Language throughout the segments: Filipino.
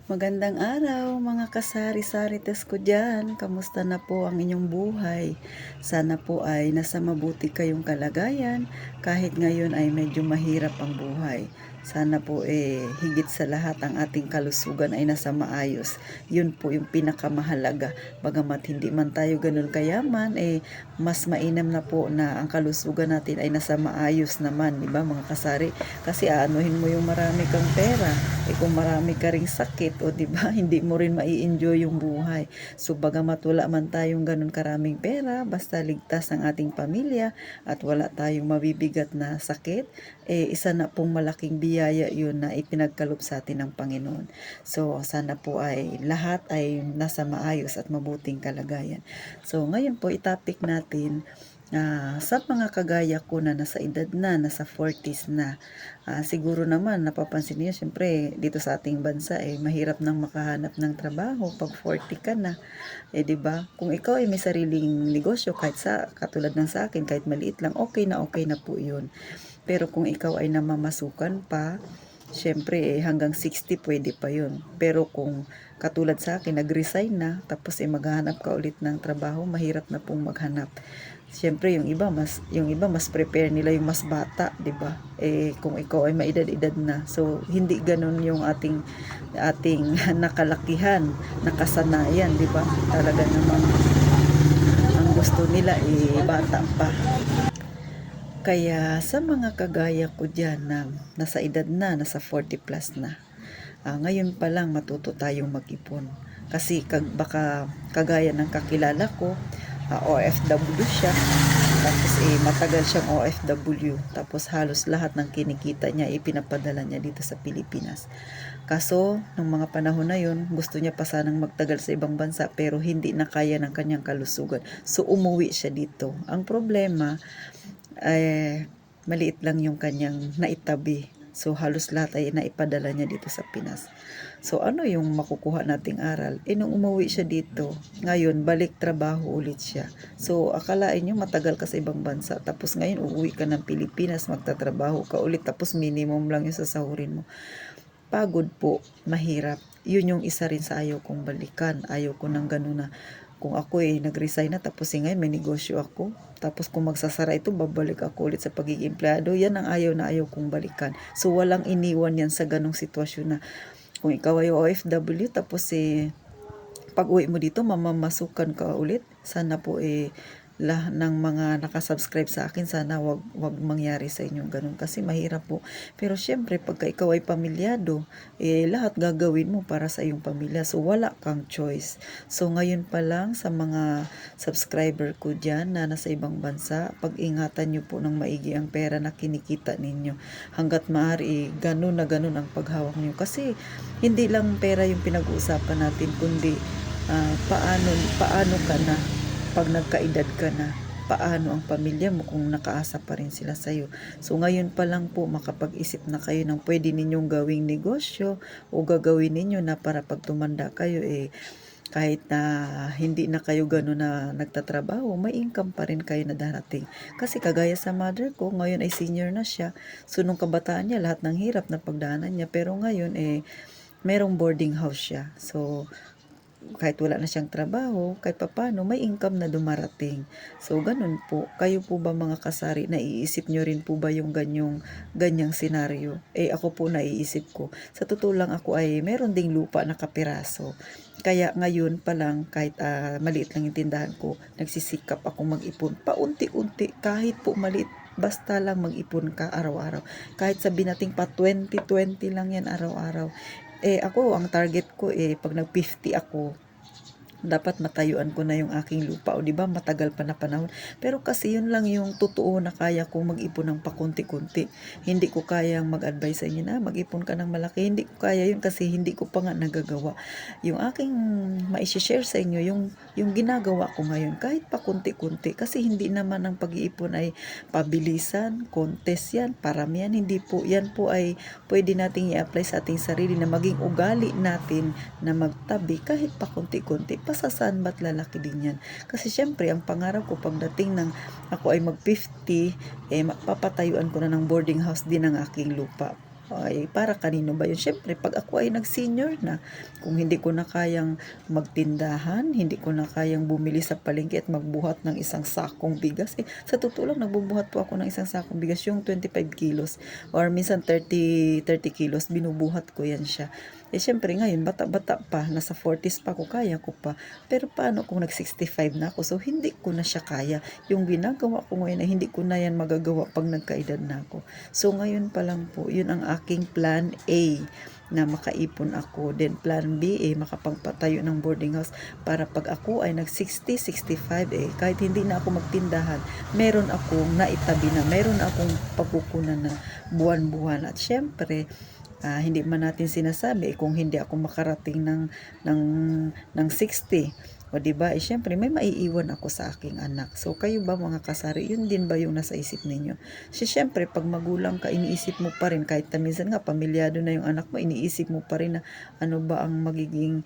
Magandang araw mga kasari-sarites ko dyan. Kamusta na po ang inyong buhay? Sana po ay nasa mabuti kayong kalagayan kahit ngayon ay medyo mahirap ang buhay. Sana po higit sa lahat ang ating kalusugan ay nasa maayos. Yun po yung pinakamahalaga. Bagamat hindi man tayo ganun kayaman, mas mainam na po na ang kalusugan natin ay nasa maayos naman, di ba mga kasari? Kasi aanuhin mo yung marami kang pera, kung marami ka ring sakit, o di ba, hindi mo rin mai-enjoy yung buhay. So bagamat wala man tayong ganun karaming pera, basta ligtas ang ating pamilya at wala tayong mabibigat na sakit, isa na pong malaking biyaya yun na ipinagkaloob sa atin ng Panginoon. So sana po ay lahat ay nasa maayos at mabuting kalagayan. So ngayon po itapik natin sa mga kagaya ko na nasa edad na, nasa 40s na, siguro naman napapansin niyo, syempre dito sa ating bansa mahirap nang makahanap ng trabaho pag 40 ka na. 'Di ba? Kung ikaw ay may sariling negosyo, kahit sa katulad ng sa akin, kahit maliit lang, okay na po 'yun. Pero kung ikaw ay namamasukan pa, syempre hanggang 60 pwede pa 'yun. Pero kung katulad sa akin, nag-resign na, tapos maghahanap ka ulit ng trabaho, mahirap na pong maghanap. Siyempre yung iba mas prepare nila yung mas bata, 'di ba? Kung ikaw ay maedad-edad na. So hindi ganoon yung ating nakalakihan, nakasanayan, 'di ba? Talaga namang ang gusto nila bata pa. Kaya sa mga kagaya ko diyan na nasa edad na, nasa 40 plus na, ngayon pa lang matuto tayong mag-ipon. Kasi baka kagaya ng kakilala ko, OFW siya. Tapos matagal siyang OFW. Tapos halos lahat ng kinikita niya ipinapadala niya dito sa Pilipinas. Kaso, nung mga panahon na yun, gusto niya pa sanang magtagal sa ibang bansa pero hindi na kaya ng kanyang kalusugan. So umuwi siya dito. Ang problema, maliit lang yung kanyang naitabi. So halos lahat ay naipadala niya dito sa Pinas. So ano yung makukuha nating aral? Nung umuwi siya dito, ngayon balik trabaho ulit siya. So akalain nyo matagal ka sa ibang bansa, tapos ngayon uuwi ka ng Pilipinas, magtatrabaho ka ulit, tapos minimum lang yung sasahurin mo. Pagod po, mahirap. Yun yung isa rin sa ayaw kong balikan. Ayaw ko ng gano'n na kung ako nag-resign na, tapos ngayon may negosyo ako. Tapos kung magsasara ito, babalik ako ulit sa pagiging empleyado. Yan ang ayaw na ayaw kong balikan. So walang iniwan yan sa ganong sitwasyon na kung ikaw ay OFW, tapos pag uwi mo dito, mamamasukan ka ulit. Sana po ng mga nakasubscribe sa akin, sana wag mangyari sa inyong ganun kasi mahirap po. Pero syempre pagka ikaw ay pamilyado, lahat gagawin mo para sa iyong pamilya, so wala kang choice. So ngayon pa lang sa mga subscriber ko dyan na nasa ibang bansa, pag-ingatan nyo po ng maigi ang pera na kinikita ninyo. Hanggat maaari, ganun na ganun ang paghawak nyo, kasi hindi lang pera yung pinag-uusapan natin, kundi paano ka na pag nagkaedad ka na, paano ang pamilya mo kung nakaasa pa rin sila sa'yo. So ngayon pa lang po makapag-isip na kayo ng pwede ninyong gawing negosyo o gagawin ninyo na para pag tumanda kayo kahit na hindi na kayo gano'n na nagtatrabaho, may income pa rin kayo na darating. Kasi kagaya sa mother ko, ngayon ay senior na siya. So nung kabataan niya, lahat ng hirap na pagdaanan niya. Pero ngayon merong boarding house siya. So kahit wala na siyang trabaho, kahit papano, may income na dumarating. So, ganun po. Kayo po ba mga kasari, naiisip nyo rin po ba yung ganyang senaryo? Ako po naiisip ko. Sa totoo lang, ako ay meron ding lupa na kapiraso. Kaya ngayon pa lang, kahit maliit lang yung tindahan ko, nagsisikap ako mag-ipon. Paunti-unti, kahit po maliit, basta lang mag-ipon ka araw-araw. Kahit sabi natin pa 20-20 lang yan araw-araw. Ako, ang target ko pag nag-50 ako, dapat matayuan ko na yung aking lupa, o di ba matagal pa na panahon. Pero kasi yun lang yung totoo na kaya kong mag-ipon ng pakunti-kunti. Hindi ko kayang mag-advise sa inyo na mag-ipon ka ng malaki. Hindi ko kaya yun kasi hindi ko pa nga nagagawa. Yung aking ma-share sa inyo, yung ginagawa ko ngayon, kahit pakunti-kunti, kasi hindi naman ang pag-iipon ay pabilisan, contest yan, paramihan. Hindi po, yan po ay pwede nating i-apply sa ating sarili na maging ugali natin na magtabi kahit pakunti-kunti. Saan ba't lalaki din yan? Kasi syempre, ang pangarap ko pagdating ng ako ay mag-50, papatayuan ko na ng boarding house din ang aking lupa. ay para kanino ba yun? Siyempre, pag ako ay nag-senior na, kung hindi ko na kayang magtindahan, hindi ko na kayang bumili sa palengke at magbuhat ng isang sakong bigas. Sa totoo lang, nagbubuhat po ako ng isang sakong bigas, yung 25 kilos or minsan 30 kilos, binubuhat ko yan siya. Siyempre ngayon, bata-bata pa, nasa 40s pa ako, kaya ko pa. Pero paano kung nag-65 na ako? So, hindi ko na siya kaya. Yung ginagawa ko ngayon ay hindi ko na yan magagawa pag nagkaedad na ako. So, ngayon pa lang po, yun ang aking plan A, na makaipon ako. Then plan B, makapagpatayo ng boarding house para pag ako ay nag-60, 65, kahit hindi na ako magtindahan, meron akong naitabi na, meron akong pagkukunan na buwan-buwan. At syempre, hindi man natin sinasabi kung hindi ako makarating ng ng 60, o di ba? Syempre may maiiwan ako sa aking anak. So kayo ba mga kasari, yun din ba yung nasa isip ninyo? Syempre pag magulang ka, iniisip mo pa rin, kahit minsan nga pamilyado na yung anak mo, iniisip mo pa rin na ano ba ang magiging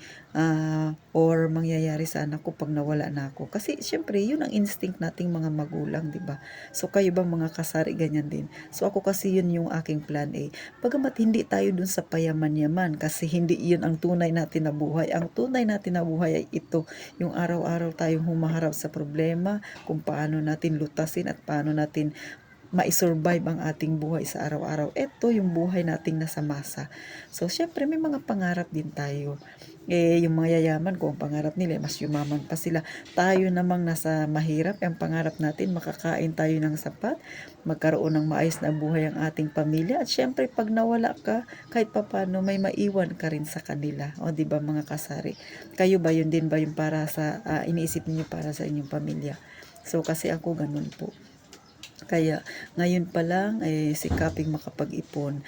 or mangyayari sa anak ko pag nawala na ako. Kasi syempre yun ang instinct nating mga magulang, di ba? So kayo ba mga kasari, ganyan din? So ako kasi yun yung aking plan A. Bagamat hindi tayo dun sa payaman-yaman, kasi hindi yun ang tunay natin na buhay. Ang tunay natin na buhay ay ito, yung araw-araw tayong humaharap sa problema, kung paano natin lutasin at paano natin ma-survive ang ating buhay sa araw-araw. Ito yung buhay nating nasa masa. So, syempre may mga pangarap din tayo. Yung mga yayaman, kung ang pangarap nila, mas yumaman pa sila. Tayo namang nasa mahirap, ang pangarap natin, makakain tayo ng sapat, magkaroon ng maayos na buhay ang ating pamilya. At syempre, pag nawala ka, kahit papano, may maiwan ka rin sa kanila. O, di ba mga kasari? Kayo ba, yun din ba yung para sa, iniisip niyo para sa inyong pamilya? So, kasi ako ganun po. Kaya ngayon pa lang sikaping makapag-ipon.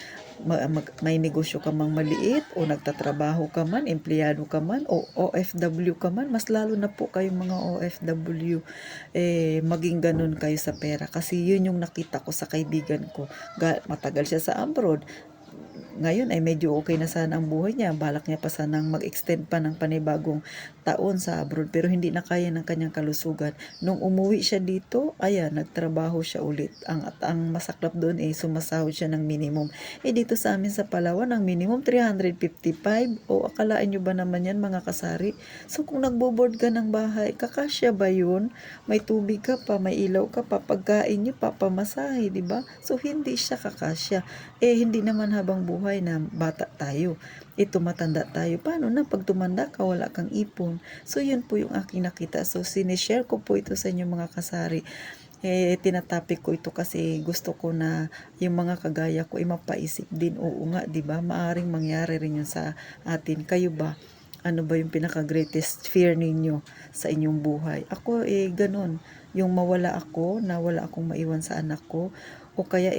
May negosyo ka mang maliit o nagtatrabaho ka man, empleyado ka man o OFW ka man, mas lalo na po kayong mga OFW, maging ganun kayo sa pera. Kasi yun yung nakita ko sa kaibigan ko. Matagal siya sa abroad. Ngayon ay medyo okay na sana ang buhay niya. Balak niya pa sanang mag-extend pa ng panibagong taon sa abroad, pero hindi na kaya ng kanyang kalusugan. Nung umuwi siya dito, ayan, nagtrabaho siya ulit. Ang masaklap doon sumasahod siya ng minimum. Dito sa amin sa Palawan, ang minimum 355. O akalaan nyo ba naman yan mga kasari? So kung nagbo-board ka ng bahay, kakasya ba yun? May tubig ka pa, may ilaw ka pa, pagkain nyo pa, pamasahe, di ba? So hindi siya kakasya. Hindi naman habang buhay na bata tayo. Matanda tayo. Paano na pag tumanda ka, wala kang ipon? So, yun po yung aking nakita. So, sinishare ko po ito sa inyo mga kasari. Tinatapik ko ito kasi gusto ko na yung mga kagaya ko mapaisip din. Oo nga, di ba? Maaring mangyari rin yun sa atin. Kayo ba? Ano ba yung pinaka-greatest fear ninyo sa inyong buhay? Ako, ganun. Yung mawala ako, na wala akong maiwan sa anak ko, o kaya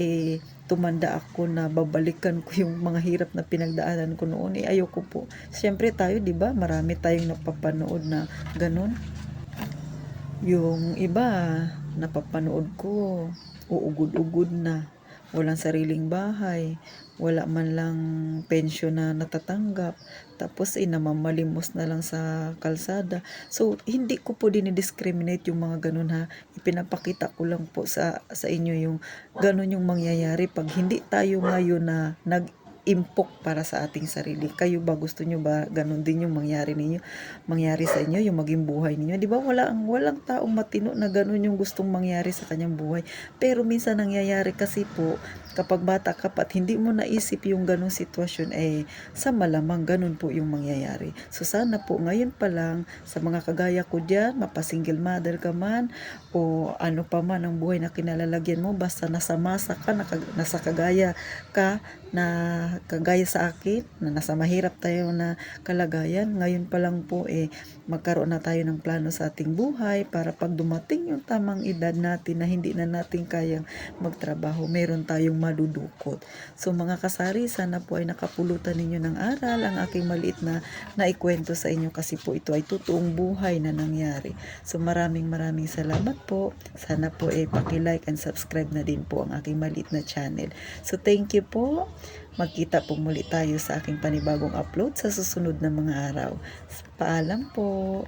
tumanda ako na babalikan ko yung mga hirap na pinagdaanan ko noon, ayoko po. Siyempre tayo, di ba? Marami tayong napapanood na ganun. Yung iba, napapanood ko, uugod-ugod na, walang sariling bahay, wala man lang pensyon na natatanggap, tapos namamalimos na lang sa kalsada. So, hindi ko po dinidiscriminate yung mga ganun ha. Ipinapakita ko lang po sa inyo yung ganun yung mangyayari pag hindi tayo ngayon na impok para sa ating sarili. Kayo ba, gusto nyo ba ganun din yung mangyari sa inyo, yung maging buhay ninyo? Di ba walang taong matino na ganun yung gustong mangyari sa kanyang buhay. Pero minsan nangyayari kasi po, kapag bata ka pa at hindi mo naisip yung ganung sitwasyon, sa malamang ganun po yung mangyayari. So sana po ngayon pa lang, sa mga kagaya ko dyan, mapa-single mother ka man, o ano pa man ang buhay na kinalalagyan mo, basta nasa masa ka, nasa kagaya ka, na kagaya sa akin, na nasa mahirap tayo na kalagayan, ngayon pa lang po magkaroon na tayo ng plano sa ating buhay para pag dumating yung tamang edad natin na hindi na natin kayang magtrabaho, meron tayong madudukot. So mga kasari, sana po ay nakapulutan ninyo ng aral ang aking maliit na naikwento sa inyo, kasi po ito ay totoong buhay na nangyari. So maraming salamat po. Sana po paki-like and subscribe na din po ang aking maliit na channel. So thank you po. Magkita po muli tayo sa aking panibagong upload sa susunod na mga araw. Paalam po.